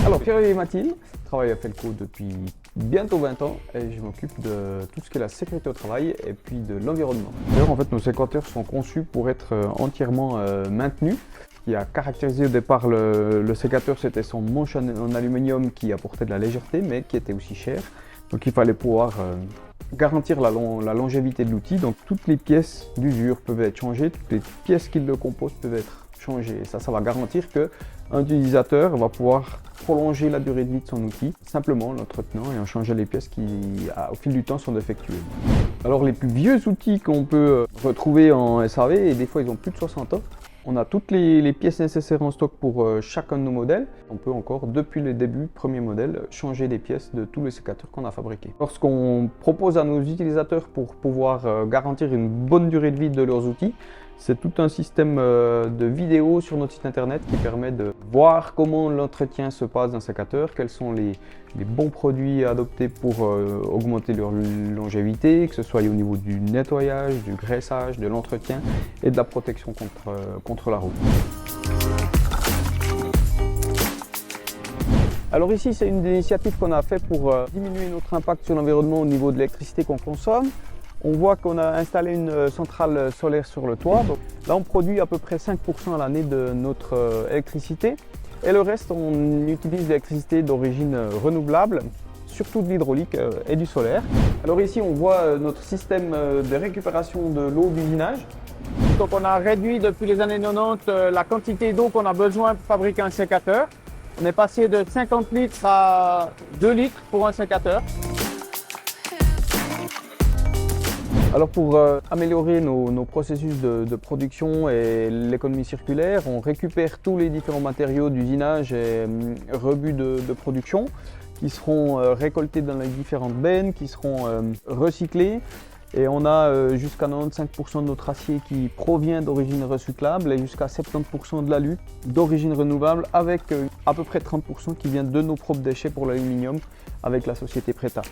Alors Pierre et Mathilde, je travaille à Felco depuis bientôt 20 ans et je m'occupe de tout ce qui est la sécurité au travail et puis de l'environnement. D'ailleurs en fait nos sécateurs sont conçus pour être entièrement maintenus. Ce qui a caractérisé au départ le sécateur, c'était son manche en aluminium qui apportait de la légèreté mais qui était aussi cher. Donc il fallait pouvoir garantir la longévité de l'outil. Donc toutes les pièces d'usure peuvent être changées, toutes les pièces qui le composent peuvent être changées. Et ça va garantir qu'un utilisateur va pouvoir prolonger la durée de vie de son outil simplement en l'entretenant et en changeant les pièces qui au fil du temps sont défectueuses. Alors les plus vieux outils qu'on peut retrouver en SAV, et des fois ils ont plus de 60 ans, on a toutes les pièces nécessaires en stock pour chacun de nos modèles. On peut encore, depuis le début, premier modèle, changer les pièces de tous les sécateurs qu'on a fabriqués. Lorsqu'on propose à nos utilisateurs pour pouvoir garantir une bonne durée de vie de leurs outils, c'est tout un système de vidéos sur notre site internet qui permet de voir comment l'entretien se passe d'un sécateur, quels sont les bons produits à adopter pour augmenter leur longévité, que ce soit au niveau du nettoyage, du graissage, de l'entretien et de la protection contre la route. Alors ici, c'est une des initiatives qu'on a fait pour diminuer notre impact sur l'environnement au niveau de l'électricité qu'on consomme. On voit qu'on a installé une centrale solaire sur le toit. Donc là, on produit à peu près 5% à l'année de notre électricité. Et le reste, on utilise de l'électricité d'origine renouvelable, surtout de l'hydraulique et du solaire. Alors ici, on voit notre système de récupération de l'eau d'usinage. Donc on a réduit depuis les années 90 la quantité d'eau qu'on a besoin pour fabriquer un sécateur. On est passé de 50 litres à 2 litres pour un sécateur. Alors pour améliorer nos processus de production et l'économie circulaire, on récupère tous les différents matériaux d'usinage et rebuts de production qui seront récoltés dans les différentes bennes, qui seront recyclés. Et on a jusqu'à 95% de notre acier qui provient d'origine recyclable et jusqu'à 70% de l'alu d'origine renouvelable avec à peu près 30% qui vient de nos propres déchets pour l'aluminium avec la société Preta.